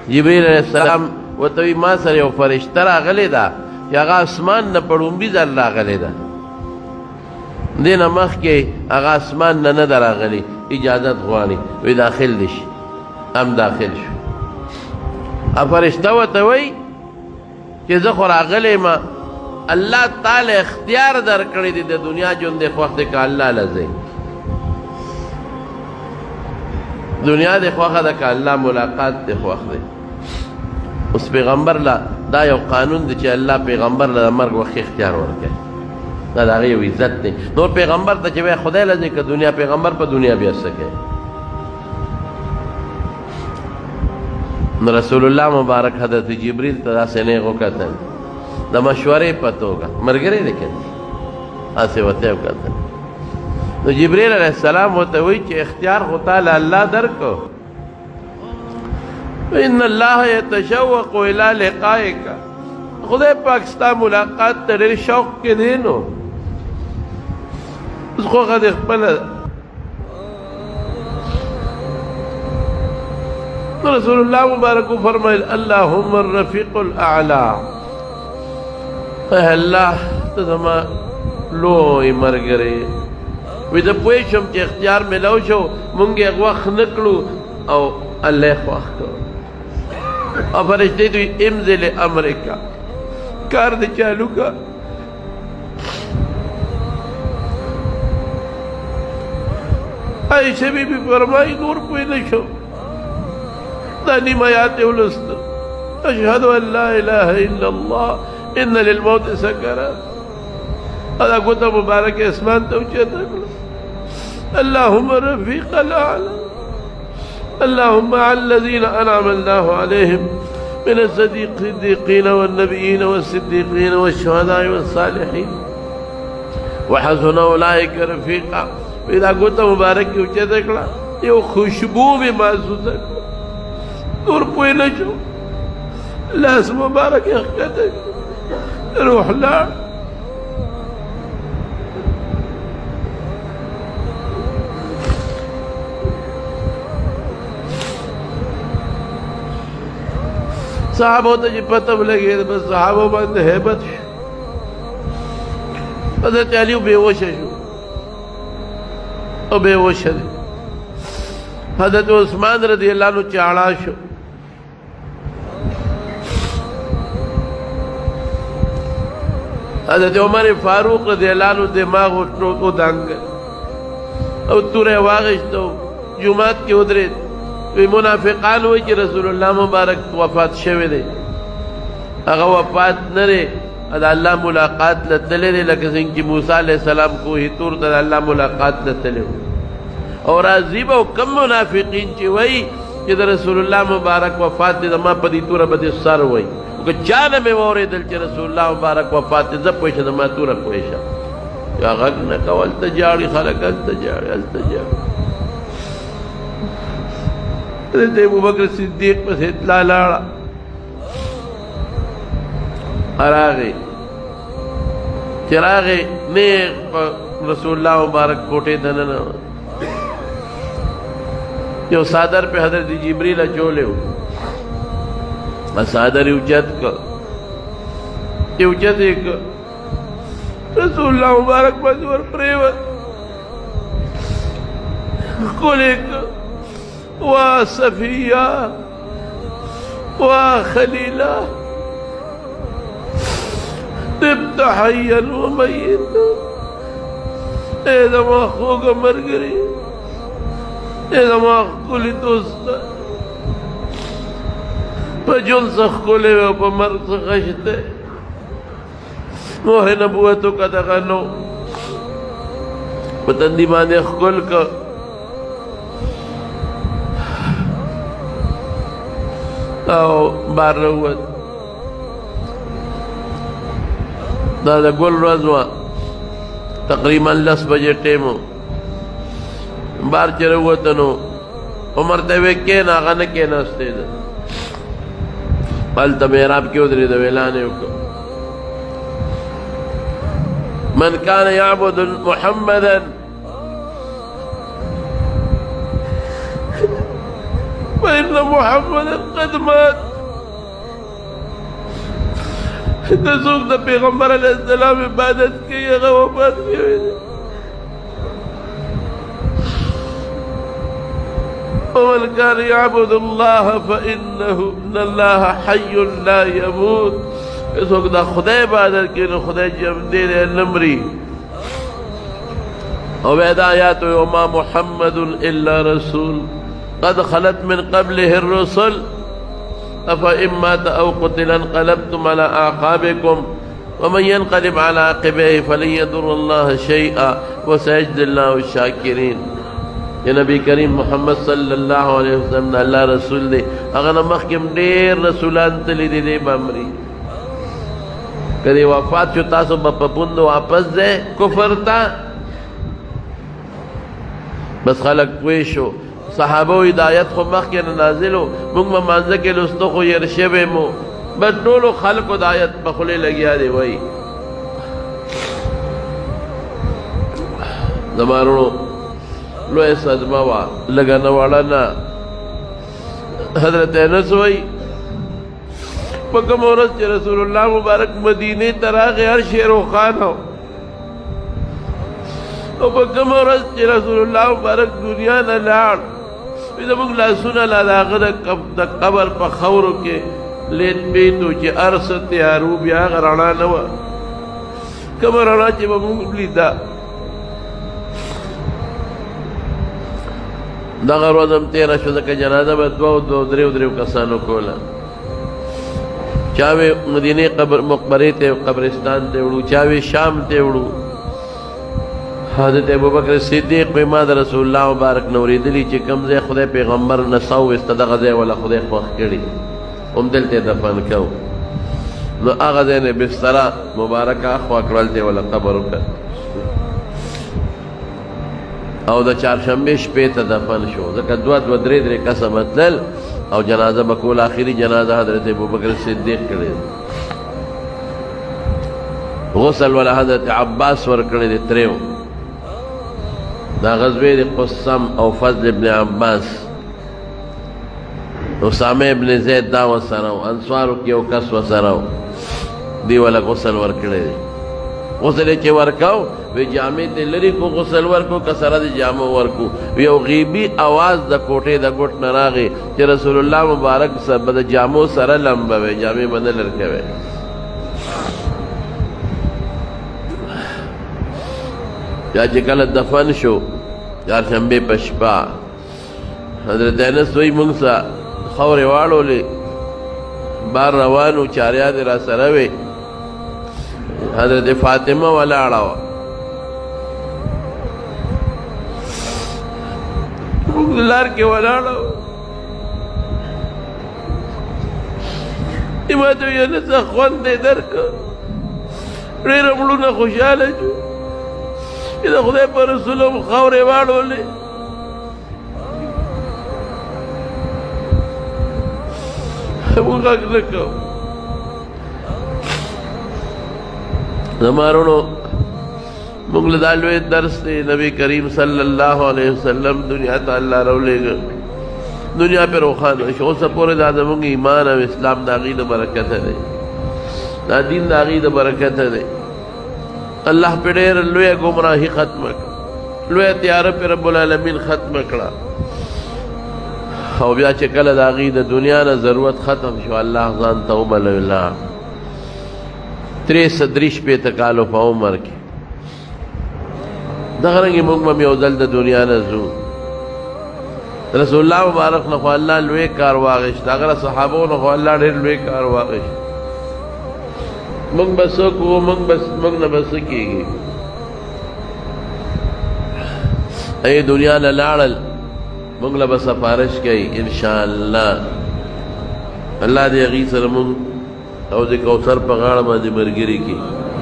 جبريل علیہ السلام وتوی ما سره یو فرشته راغلی ده چې هغه اسمان نه په ړومبي ځل راغلی ده، دې نه مخکې هغه اسمان نه نه ده راغلي، اجازت غواړي، وی داخل دي شي. هم داخل شو. فرشته ورته وایي چې زه خو راغلی یم، الله تعالی اختیار درکړی دی د دنیا ژوند دی خوښ دی که الله له ځئ، دنیا دی خوښه ده که الله ملاقات دی خوښ دی. اوس پیغمبر له دا یو قانون دی چې الله پیغمبر له د مرګ وخت اختیار ورکوي، دا د هغې یو عزت دی. نور پیغمبر ته چې وایي خدای له ځئ که دنیا، پیغمبر په دنیا بیا څه کوي؟ نو رسول الله مبارک حضرت جبریل ته داسې نیغ وکتل د مشورې په توګه، ملګری دی که هسې ورته یې وکتل. نو جبریل علیه السلام ورته وایي چې اختیار خو تاله الله درکړو، ان الله یتشوق الی لقائک، خدای پاک ستا ملاقات ته ډېر شوق کې دی. نو اوس خوښه دې خپله. رسول الله مبارک فرمایل اللهم الرفیق الاعلی، اے الله ته زما لوی ملګری. وی زه پوه شم چې اختیار میلاو شو، مونږ یې وخت نه کړو او الله یې خوښ کړو. او فرشتې دوی امضي لامرک، کار دې چالو کا. عائشہ بی بی فرمائی نور پوه نه شو، دا نیم آیات ولست اشهد ان لا اله الا الله ان للموت سکرات، ادا ګوته مبارک اسمان ته اوچته کړه اللهم رفیق الاعلى، اللهم على الذين انعم الله عليهم من الصديقين والنبيين والصديقين والشهداء والصالحين وحسن اولئك رفيقا. ادا ګوته مبارک اوچته کړه یو خوشبو به محسوسه کړه، نور پوه نه شو، لاس مبارک یې ښکته روح لاړ. صحابو ته چې پته ولګېده بس صحابو باندې هیبت شو. حضرت علي بېهوشه شو او بېهوشه دی. حضرت عثمان رضی اللہ عنہ چاڑا شو. حضرت عمر فاروق رضی اللہ عنہ دماغ او دنگ او تورے واغشتو جماعت کی ادرید. وی منافقان ہوئی کہ رسول اللہ مبارک وفات شوه دے، اگا وفات نرے ادا اللہ ملاقات لتلے دے، لکه څنګه چې موسی علیہ السلام کو ہی تور ته اللہ ملاقات لتلے. اور عزیب او کم منافقین چې وای چې د رسول الله مبارک وفات دې ما په دې توره به سر وای، که چا نه مې واورېدل چې رسول الله مبارک وفات دې زه پوه شه د ما توره پوه شه، یا غږ نه کول ته جاړي خلک هلته جاړي هلته جاړي. حضرت ابوبکر صدیق پسې اطلاع لاړه، راغی چې راغی نیغ رسول الله مبارک کوټې ته ننوت. یو صادر پہ حضرت جبریل اچولے ہو، صادر اوچت کا اوچت ایک رسول اللہ مبارک مزور پریوت کھولے کا وا صفیہ وا خلیلہ تبت حیا و میت. اے زما خوگا مر گری، اے زما خکولی دوستا پا جن سا خکولے و پا مرگ سا خشتے موہ نبوتو کا دغنو پا تندی مانے خکول کا او بار روت دا گل رزوہ تقریباً 10 بجے ٹیمو بار چروتنو عمر دوے کین آغا نکین استے دا پالتا میراب کیوں دری دا ویلانے کو من کان یعبد محمدا فإن محمدا قد مات. که څوک د پیغمبر علیه السلام عبادت کوي هغه وفات شوی دی. ومن كان يعبد الله فإنه إن الله حي لا يموت. څوک د خدای عبادت کوي نو خدای ژوندی دی نه مري. او بیا د آیاتو وما محمد الا رسول قد خلت من قبله الرسل افإن مات او قتل انقلبتم على اعقابكم ومن ينقلب على عقبيه فلن يضر الله شيئا وسيجزي الله الشاكرين. یہ نبی کریم محمد صلی اللہ علیہ وسلم اللہ رسول دے اگر مخکم ډیر رسولان تلی دے بامری کدی وفات شو تاسو بپپوند واپس دے کفر تا بس خلق پویشو صحابو ہدایت خو مخکن نازلو مونگ ممانزه کے لستو خو یرشبه مو بس ټولو خلق ہدایت بخلے لگیا دے وئی زمانو لوی صدمه وا لگا نوالا نا حضرت انس وئی پکم ورځ چې رسول الله مبارک مدینه تراغ هر شیر و خان ہو او پکم ورځ چې رسول الله مبارک دنیا نه لاړ زموږ لاسونه لا د هغه د قبر په خاورو کې لید بیتو چې ارس تیارو بیا هغه رڼا نه وه کومه رڼا چې به موږ لیده دغه ورځ هم تېره شوه ځکه جنازه به دوه دریو کسانو کوله چاوې مدینې مقبرې ته قبرستان ته وړو چاوې شام ته وړو حضرت ابوبکر صدیق په ما د رسول الله مبارک نو ورېدلي چې کوم ځای خدای پیغمبر نسو وسته دغه ځای ولا خدای خوښ کړي هم دلته دفن کو نو هغه ځای نه بستره مبارکه خوا کړل دی ولا قبر وکړ او د چهارشنبې شپې ته دفن شو ځکه دوه درې کسه متلل او جنازه به کول آخري جنازه حضرت ابوبکر صدیق کړی غسل ولا حضرت عباس ورکړی دی تریو دا غزوه دی قسم او فضل ابن عباس اسامه ابن زید دا وسرو انصارو کی او کس وسرو دی ولا غسل ورکړی دی غسل چې ورکاو وی جامع ته لري کو غسل ورکو کسره دی جامع ورکو یو غیبی आवाज د کوټه د ګټ نراغي چې رسول الله مبارک سره د جامو سره لمبه وی جامع بدل ورکوي یا چې کله دفن شو چهارشنبې په شپه حضرت انس وی مونږ سره خاورې واړولې بار روانو چاریا دې را سره وې حضرت فاطمه ولاړه وه مونږ لار کې ولاړه وه ما ته ویې نه څه خوند دې درکړ ډېره مړونه خوشحاله شو چې د خدای په رسول هم خاورې واړولې مونږ غږ نه کوو زما وروڼو مونږ له دا لوی درس دی نبی کریم صلی الله علیه وسلم دنیا ته الله راولېږه دنیا پې روښانه شو اوسه پورې دا زمونږ ایمان او اسلام د هغې د برکته دی دا دین د هغې د برکته دی اللہ پہ ډېر لویه گمراهي ختمه کړه لویه تیاره پې رب العالمین ختمه کړه او بیا چې کله د هغې د دنیا نه ضرورت ختم شو الله ځان ته وبللی ولاړ 63 کالو په عمر کې دغه رنګې موږ به یو ځل د دنیا نه ځو رسول الله مبارک نه خو الله لوی کار واغېست هغه صحابو نه خو الله ډېر لوی کار واغېست مونږ به څه کوو مونږ نه به څه کېږي ای دنیا نه لاړل مونږ له به سفارش کوي انشاءالله الله دې هغې سره مونږ او د کوثر په غاړه باندې ملګري کړي